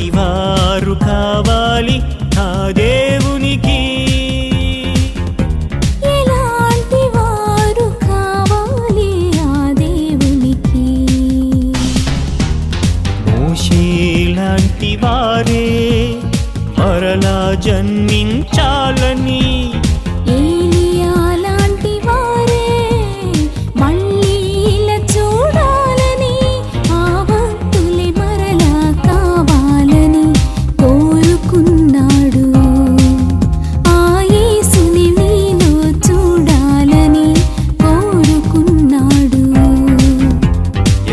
ఎలాంటి వారు కావాలి ఆ దేవునికి ఎలాంటి వారు కావాలి ఆ దేవునికి మోషే లాంటి వారే మరలా జన్మించాలని ఏలియా లాంటి వారే మళ్ళీ ఇలా చూడాలని ఆ భక్తులే మరలా కావాలని కోరుకున్నాడు ఆ యేసుని నీలో చూడాలని కోరుకున్నాడు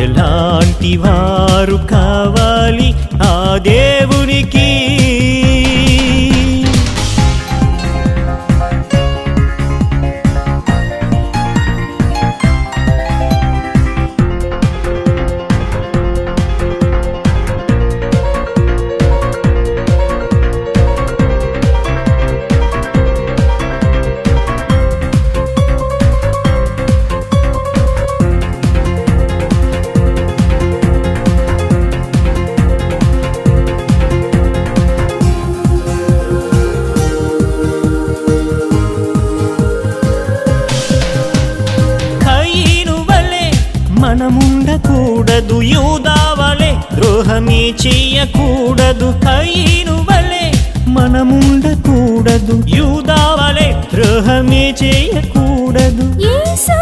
ఎలాంటి వారు కావాలి ఆ దేవునికి మనముండకూడదు యూదావలే ద్రోహమే చెయ్యకూడదు కయీను వలే మనముండకూడదు యూదావలే ద్రోహమే చెయ్యకూడదు యేసు